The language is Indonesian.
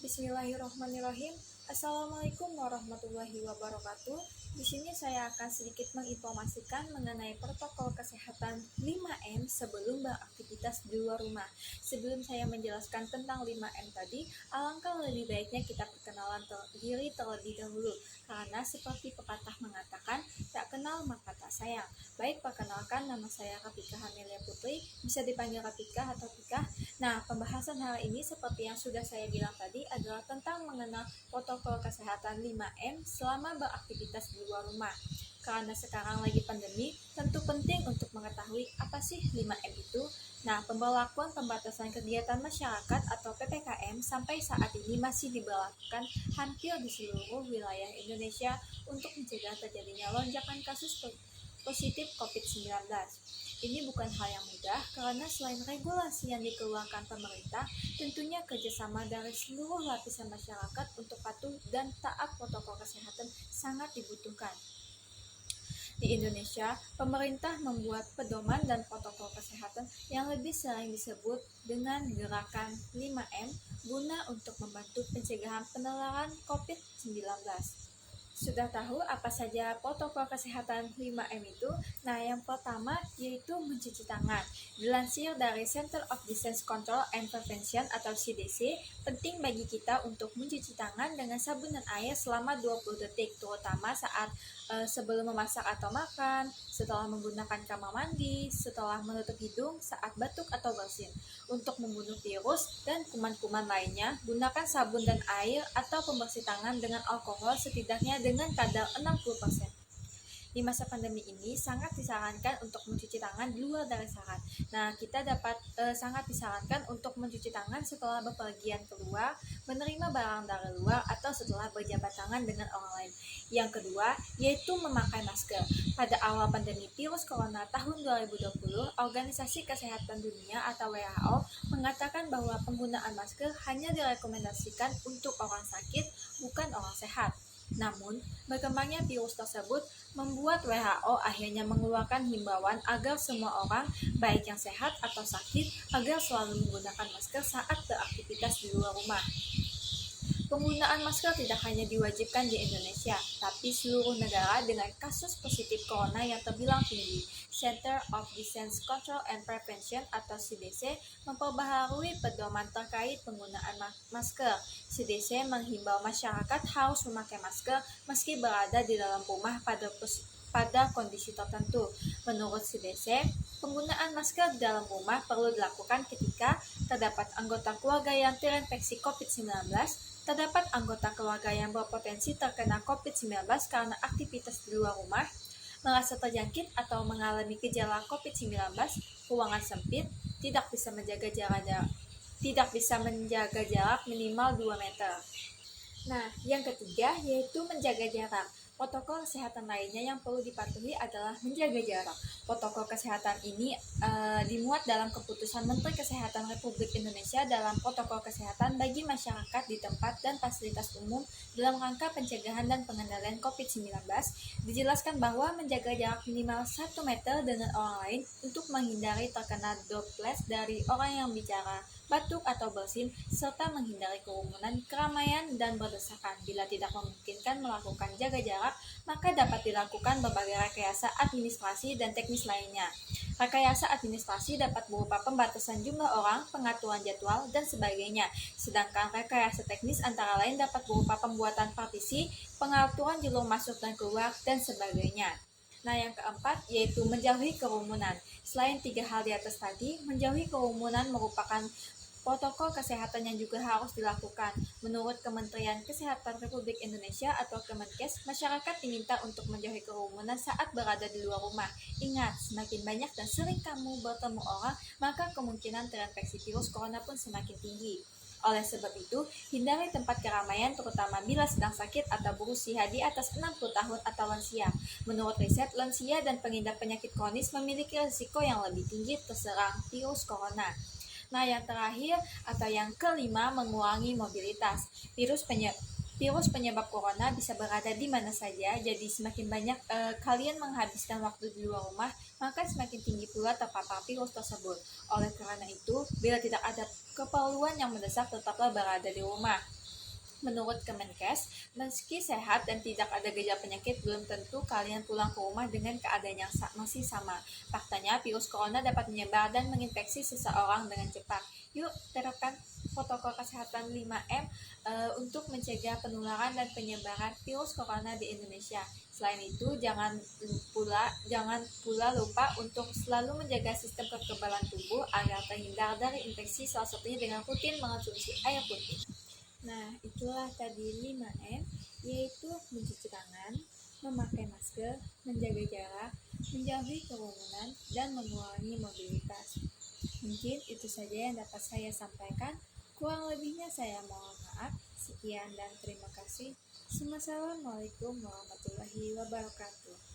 Bismillahirrahmanirrahim. Assalamualaikum warahmatullahi wabarakatuh. Di sini saya akan sedikit menginformasikan mengenai protokol kesehatan 5M sebelum beraktivitas di luar rumah. Sebelum saya menjelaskan tentang 5M tadi, alangkah lebih baiknya kita perkenalan diri terlebih dahulu. Karena seperti pepatah mengatakan, tak kenal maka tak sayang. Baik, perkenalkan, nama saya Ratika Hamelia Putri, bisa dipanggil Ratika atau Tika. Nah, pembahasan hari ini seperti yang sudah saya bilang tadi adalah tentang mengenal protokol kesehatan 5M selama beraktivitas di luar rumah. Karena sekarang lagi pandemi, tentu penting untuk mengetahui apa sih 5M itu. Nah, pemberlakuan pembatasan kegiatan masyarakat atau PPKM sampai saat ini masih diberlakukan hampir di seluruh wilayah Indonesia untuk mencegah terjadinya lonjakan kasus positif COVID-19. Ini bukan hal yang mudah karena selain regulasi yang dikeluarkan pemerintah, tentunya kerjasama dari seluruh lapisan masyarakat untuk patuh dan taat protokol kesehatan sangat dibutuhkan. Di Indonesia, pemerintah membuat pedoman dan protokol kesehatan yang lebih sering disebut dengan gerakan 5M guna untuk membantu pencegahan penularan COVID-19. Sudah tahu apa saja protokol kesehatan 5M itu? Nah, yang pertama yaitu mencuci tangan. Dilansir dari Center of Disease Control and Prevention atau CDC, penting bagi kita untuk mencuci tangan dengan sabun dan air selama 20 detik, terutama saat sebelum memasak atau makan, setelah menggunakan kamar mandi, setelah menutup hidung, saat batuk atau bersin. Untuk membunuh virus dan kuman-kuman lainnya, gunakan sabun dan air atau pembersih tangan dengan alkohol setidaknya dengan kadar 60%. Di masa pandemi ini sangat disarankan untuk mencuci tangan di luar dari saat. Nah, kita dapat sangat disarankan untuk mencuci tangan setelah bepergian keluar, menerima barang dari luar, atau setelah berjabat tangan dengan orang lain. Yang kedua, yaitu memakai masker. Pada awal pandemi virus corona tahun 2020, Organisasi Kesehatan Dunia atau WHO mengatakan bahwa penggunaan masker hanya direkomendasikan untuk orang sakit, bukan orang sehat. Namun, berkembangnya virus tersebut membuat WHO akhirnya mengeluarkan himbauan agar semua orang, baik yang sehat atau sakit, agar selalu menggunakan masker saat beraktivitas di luar rumah. Penggunaan masker tidak hanya diwajibkan di Indonesia, tapi seluruh negara dengan kasus positif corona yang terbilang tinggi. Center of Disease Control and Prevention atau CDC memperbaharui pedoman terkait penggunaan masker. CDC menghimbau masyarakat harus memakai masker meski berada di dalam rumah pada kondisi tertentu. Menurut CDC, penggunaan masker di dalam rumah perlu dilakukan ketika terdapat anggota keluarga yang terinfeksi COVID-19, terdapat anggota keluarga yang berpotensi terkena COVID-19 karena aktivitas di luar rumah, merasa terjangkit atau mengalami gejala COVID-19, ruangan sempit, tidak bisa menjaga jarak minimal 2 meter. Nah, yang ketiga yaitu menjaga jarak. Protokol kesehatan lainnya yang perlu dipatuhi adalah menjaga jarak. Protokol kesehatan ini dimuat dalam keputusan Menteri Kesehatan Republik Indonesia dalam protokol kesehatan bagi masyarakat di tempat dan fasilitas umum dalam rangka pencegahan dan pengendalian COVID-19. Dijelaskan bahwa menjaga jarak minimal 1 meter dengan orang lain untuk menghindari terkena droplet dari orang yang bicara, batuk atau bersin, serta menghindari kerumunan, keramaian, dan berdesakan. Bila tidak memungkinkan melakukan jaga jarak, maka dapat dilakukan berbagai rekayasa administrasi dan teknis lainnya. Rekayasa administrasi dapat berupa pembatasan jumlah orang, pengaturan jadwal, dan sebagainya. Sedangkan rekayasa teknis antara lain dapat berupa pembuatan partisi, pengaturan jalur masuk dan keluar, dan sebagainya. Nah, yang keempat yaitu menjauhi kerumunan. Selain 3 hal di atas tadi, menjauhi kerumunan merupakan protokol kesehatan yang juga harus dilakukan. Menurut Kementerian Kesehatan Republik Indonesia atau Kemenkes, masyarakat diminta untuk menjauhi kerumunan saat berada di luar rumah. Ingat, semakin banyak dan sering kamu bertemu orang, maka kemungkinan terinfeksi virus corona pun semakin tinggi. Oleh sebab itu, hindari tempat keramaian terutama bila sedang sakit atau berusia di atas 60 tahun atau lansia. Menurut riset, lansia dan pengidap penyakit kronis memiliki risiko yang lebih tinggi terserang virus corona. Nah, yang terakhir atau yang kelima, mengurangi mobilitas. Virus penyebab corona bisa berada di mana saja, jadi semakin banyak kalian menghabiskan waktu di luar rumah, maka semakin tinggi pula terpapar virus tersebut. Oleh karena itu, bila tidak ada keperluan yang mendesak, tetaplah berada di rumah. Menurut Kemenkes, meski sehat dan tidak ada gejala penyakit, belum tentu kalian pulang ke rumah dengan keadaan yang masih sama. Faktanya, virus corona dapat menyebar dan menginfeksi seseorang dengan cepat. Yuk, terapkan protokol kesehatan 5M untuk mencegah penularan dan penyebaran virus corona di Indonesia. Selain itu, jangan pula lupa untuk selalu menjaga sistem kekebalan tubuh agar terhindar dari infeksi, salah satunya dengan rutin mengonsumsi air putih. Nah, itulah tadi 5M, yaitu mencuci tangan, memakai masker, menjaga jarak, menjauhi kerumunan, dan mengurangi mobilitas. Mungkin itu saja yang dapat saya sampaikan. Kurang lebihnya saya mohon maaf. Sekian dan terima kasih. Wassalamualaikum warahmatullahi wabarakatuh.